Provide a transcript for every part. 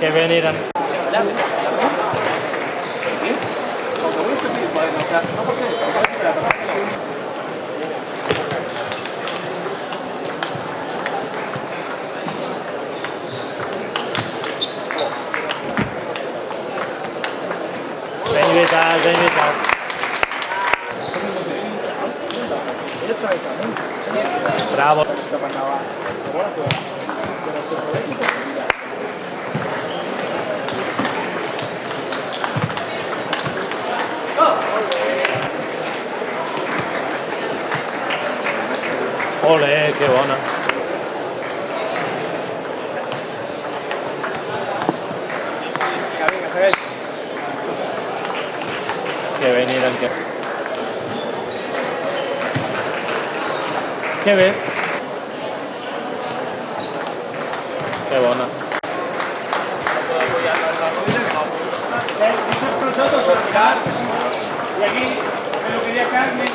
Que venirán. Ben invitados, ben invitados. Bravo. Ole, que bona. Que veniran, que bé. Que bona. Y aquí me lo quería Carmen,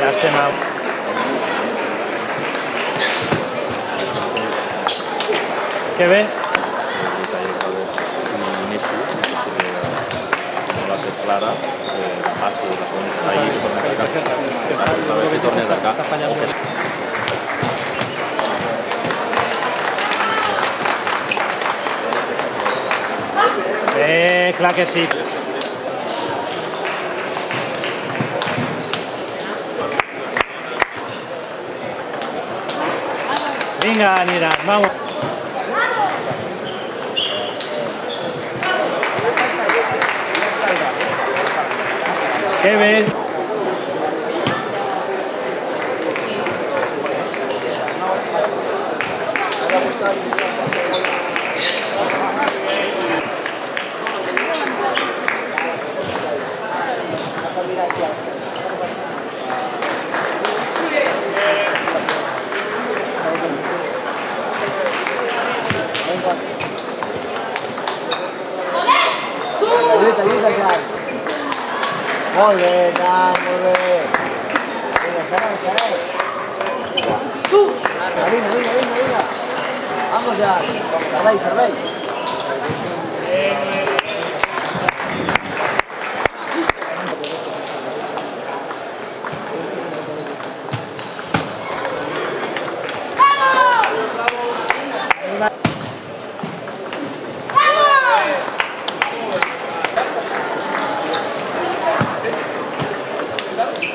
Ja estem a... Que bé. Inici, no l'ha fet clara, passi la segona, ahir torna a carregar, a veure si torna a carregar. Clar que sí. Vinga, aniran, vamos. Que bé. Molt bé, Dan, molt bé. Vinga, seré. Vinga. Vamos ja. Servei.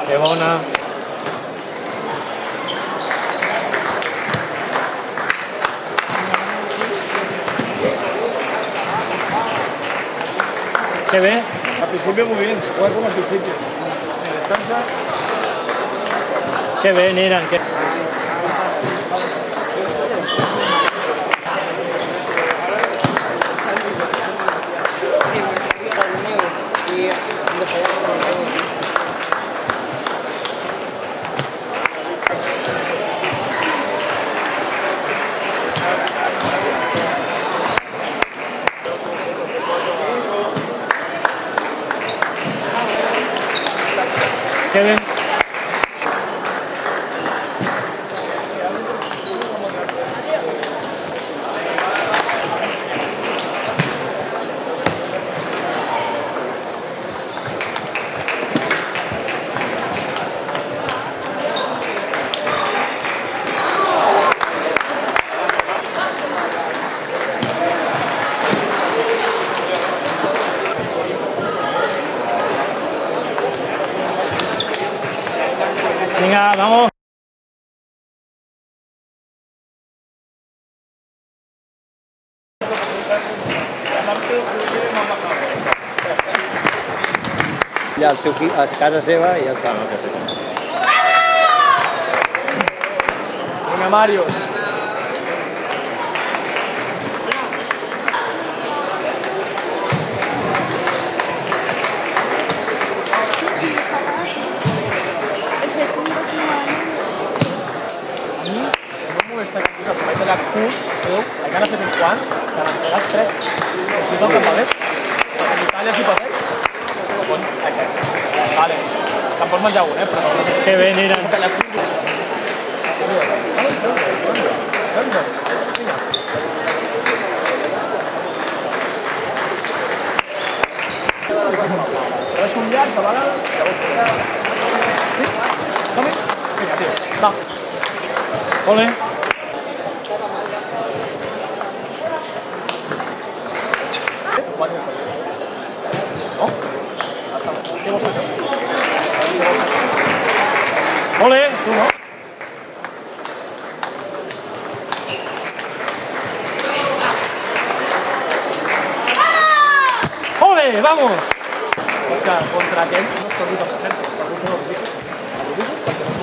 Que bona. Que bé. Al principio muy bien, juega como al principio. Descansa. Que bé, aniran. Que... Que bé. Venga, vamos. Allà a casa seva i ja està. Venga, Mario. entregat tu, encara n'ha fet uns quants, que n'ha entregat 3. O sigui, el campanet. Perquè en Itàlia s'hi pateix. Vale. Te'n pots menjar un, però no. Que bé, Niran. Serveix un llarg, de vegades. Sí? Som-hi? Vinga, tio. Va. Ole. No? Què vols fer? Ole. Tu no? Ole, vamos. Perquè contra aquells no es torni a passar. Algú que no ho digui. Perquè no.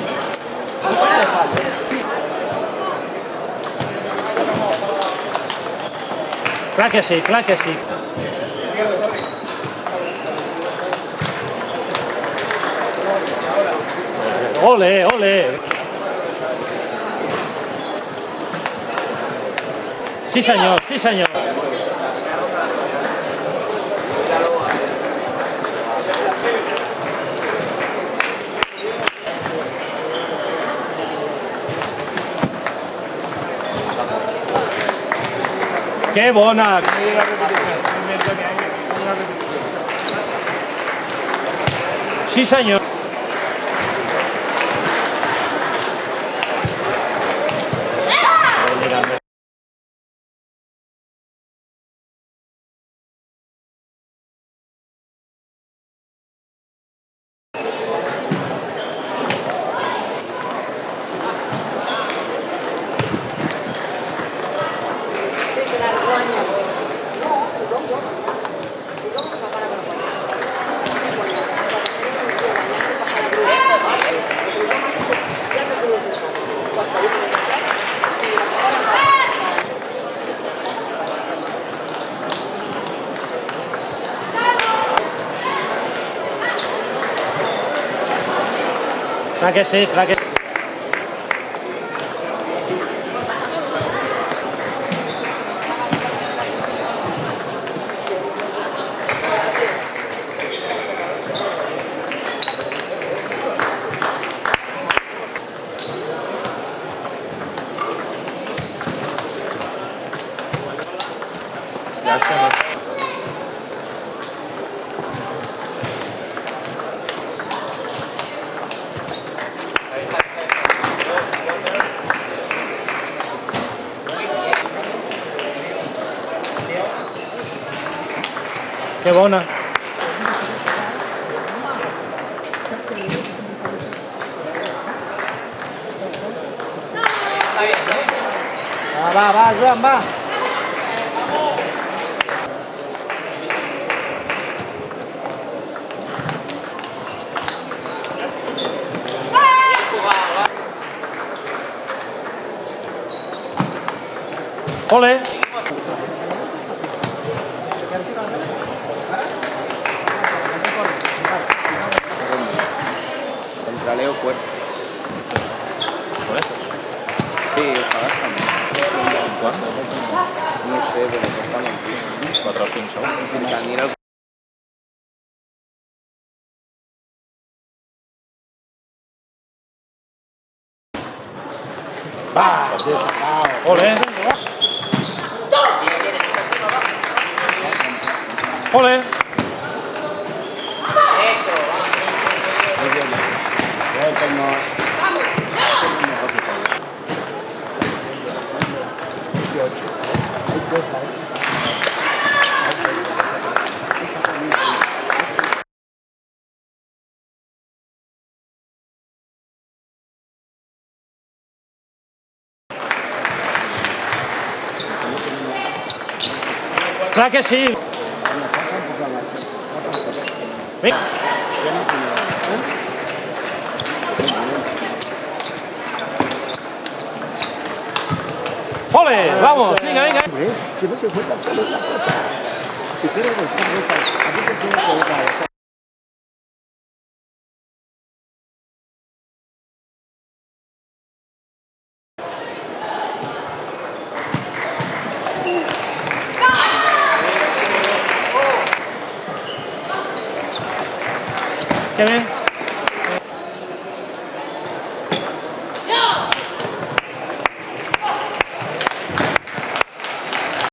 Clar que sí, clar que sí. Ole, ole. Sí senyor, sí senyor. Que bona! Sí senyor. Clar que sí, clar que... Ya está. Que bona. Va, Joan, va. Ole. Contra Leo Cuerpo. ¿Con estos? Sí, ojalá también. ¿Cuánto? No sé, pero cortamos, tío. 4 o 5 segundos. Daniel Ole. Ole. Clar que sí. Vinga. Ole, vamos, venga, venga. Si no se juega solo es la cosa. Si quieres buscar esta, a ti te tienes que buscar. Qué bien.